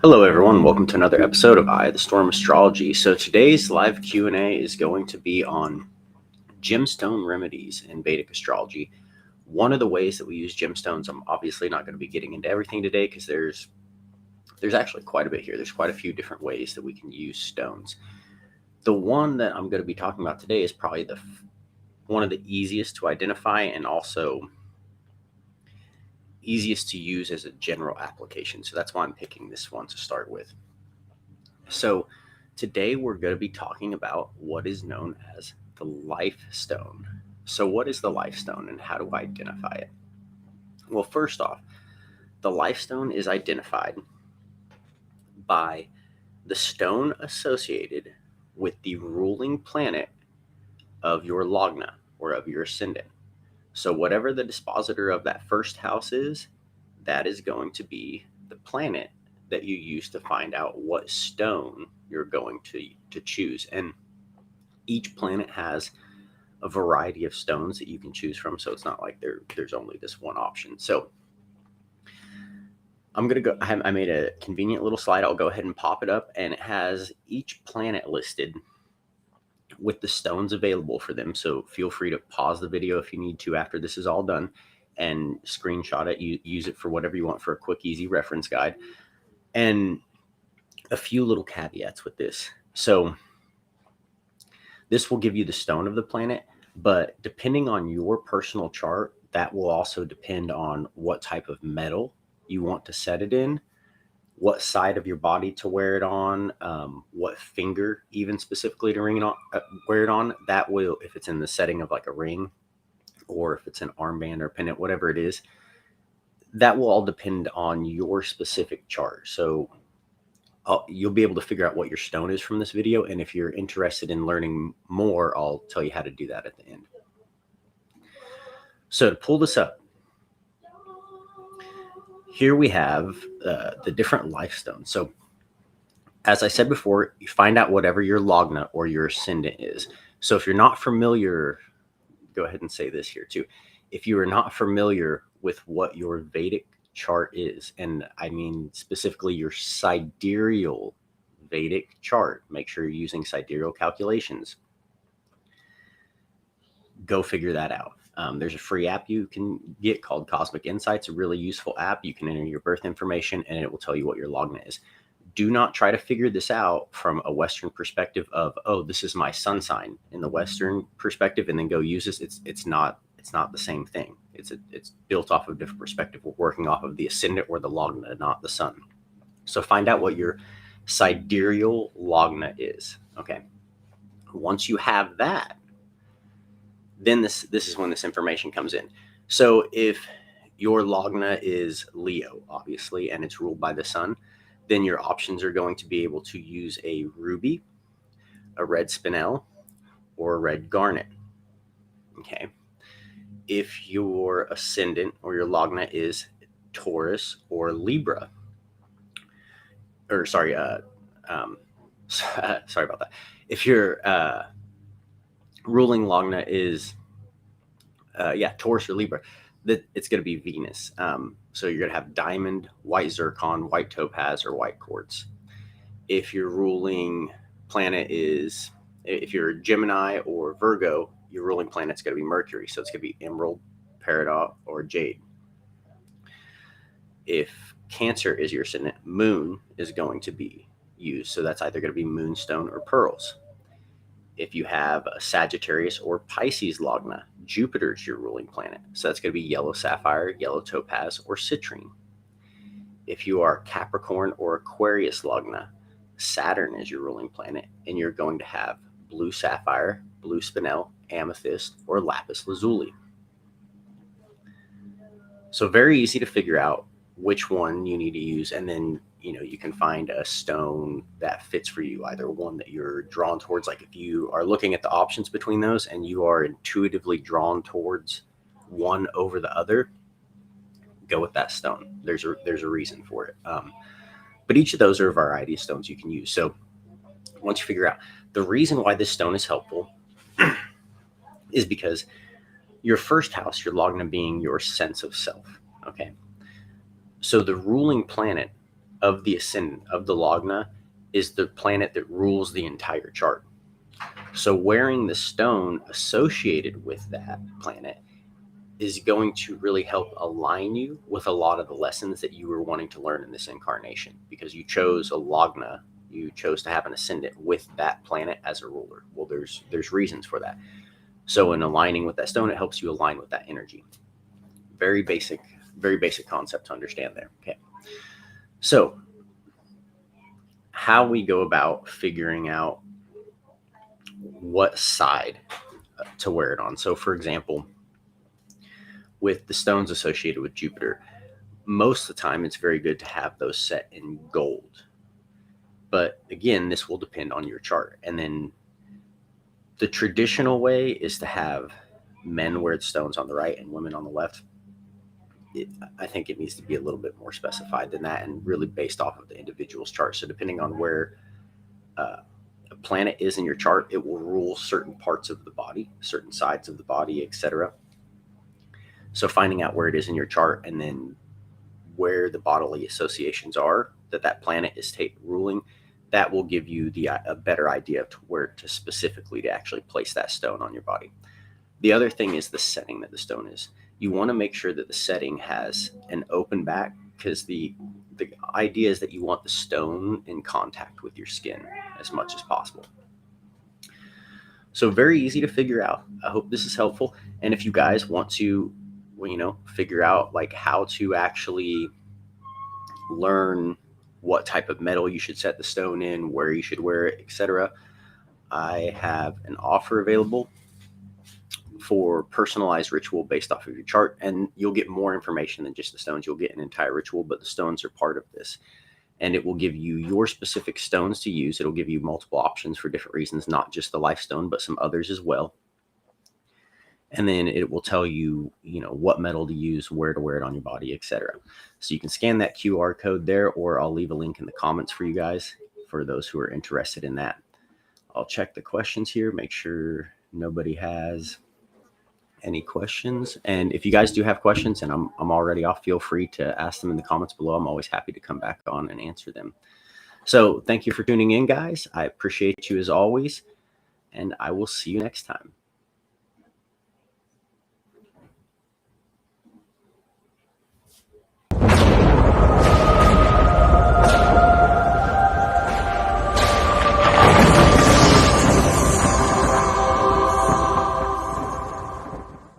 Hello everyone, welcome to another episode of the Storm Astrology. So today's live Q&A is going to be on Gemstone Remedies in Vedic Astrology. One of the ways that we use gemstones, I'm obviously not going to be getting into everything today because there's actually quite a bit here. There's quite a few different ways that we can use stones. The one that I'm going to be talking about today is probably one of the easiest to identify and also easiest to use as a general application. So that's why I'm picking this one to start with. So today we're going to be talking about what is known as the life stone. So what is the life stone and how do I identify it? Well, first off, the life stone is identified by the stone associated with the ruling planet of your lagna or of your ascendant. So whatever the dispositor of that first house is, that is going to be the planet that you use to find out what stone you're going to choose. And each planet has a variety of stones that you can choose from. So it's not like there's only this one option. So I'm going to go, I made a convenient little slide. I'll go ahead and pop it up, and it has each planet listed with the stones available for them. So feel free to pause the video if you need to after this is all done and screenshot it. Use it for whatever you want for a quick, easy reference guide. And a few little caveats with this. So this will give you the stone of the planet, but depending on your personal chart, that will also depend on what type of metal you want to set it in, what side of your body to wear it on, what finger even specifically to wear it on. That will, if it's in the setting of like a ring, or if it's an armband or pendant, whatever it is, that will all depend on your specific chart. So you'll be able to figure out what your stone is from this video. And if you're interested in learning more, I'll tell you how to do that at the end. So to pull this up, here we have the different life stones. So as I said before, you find out whatever your lagna or your ascendant is. So if you're not familiar, go ahead and say this here too. If you are not familiar with what your Vedic chart is, and I mean specifically your sidereal Vedic chart, make sure you're using sidereal calculations. Go figure that out. There's a free app you can get called Cosmic Insights, a really useful app. You can enter your birth information and it will tell you what your lagna is. Do not try to figure this out from a Western perspective of, oh, this is my sun sign in the Western perspective, and then go use this. It's not the same thing. It's built off of a different perspective. We're working off of the ascendant or the lagna, not the sun. So find out what your sidereal lagna is. Okay. Once you have that, then this is when this information comes in. So if your lagna is Leo, obviously, and it's ruled by the sun, then your options are going to be able to use a ruby, a red spinel, or a red garnet. Okay. If your ascendant or your lagna is Taurus or Libra, or sorry about that. If your ruling lagna is Taurus or Libra, that it's going to be Venus. So you're going to have diamond, white zircon, white topaz, or white quartz. If your ruling planet is, if you're Gemini or Virgo, your ruling planet's going to be Mercury. So it's going to be emerald, peridot, or jade. If Cancer is your ascendant, moon is going to be used. So that's either going to be moonstone or pearls. If you have a Sagittarius or Pisces lagna, Jupiter is your ruling planet. So that's going to be yellow sapphire, yellow topaz, or citrine. If you are Capricorn or Aquarius lagna, Saturn is your ruling planet, and you're going to have blue sapphire, blue spinel, amethyst, or lapis lazuli. So very easy to figure out which one you need to use, and then you can find a stone that fits for you, either one that you're drawn towards. Like if you are looking at the options between those and you are intuitively drawn towards one over the other, go with that stone. There's a reason for it. But each of those are a variety of stones you can use. So once you figure out the reason why this stone is helpful is because your first house, your lagna being your sense of self. Okay. So the ruling planet of the ascendant, of the logna, is the planet that rules the entire chart. So wearing the stone associated with that planet is going to really help align you with a lot of the lessons that you were wanting to learn in this incarnation, because you chose a logna, you chose to have an ascendant with that planet as a ruler. Well, there's reasons for that. So in aligning with that stone, it helps you align with that energy. Very basic concept to understand there. Okay. So how we go about figuring out what side to wear it on. So for example, with the stones associated with Jupiter, most of the time it's very good to have those set in gold. But again, this will depend on your chart. And then the traditional way is to have men wear the stones on the right and women on the left. I think it needs to be a little bit more specified than that, and really based off of the individual's chart. So depending on where a planet is in your chart, it will rule certain parts of the body, certain sides of the body, etc. So finding out where it is in your chart, and then where the bodily associations are that planet is ruling, that will give you a better idea of where to specifically to actually place that stone on your body. The other thing is the setting that the stone is. You want to make sure that the setting has an open back, because the idea is that you want the stone in contact with your skin as much as possible. So very easy to figure out. I hope this is helpful. And if you guys want to, figure out like how to actually learn what type of metal you should set the stone in, where you should wear it, etc., I have an offer available for personalized ritual based off of your chart, and you'll get more information than just the stones. You'll get an entire ritual, but the stones are part of this, and it will give you your specific stones to use. It'll give you multiple options for different reasons, not just the life stone, but some others as well. And then it will tell you, what metal to use, where to wear it on your body, etc. So you can scan that QR code there, or I'll leave a link in the comments for you guys for those who are interested in that. I'll check the questions here, make sure nobody has any questions. And if you guys do have questions and I'm already off, feel free to ask them in the comments below. I'm always happy to come back on and answer them. So thank you for tuning in, guys. I appreciate you as always, and I will see you next time.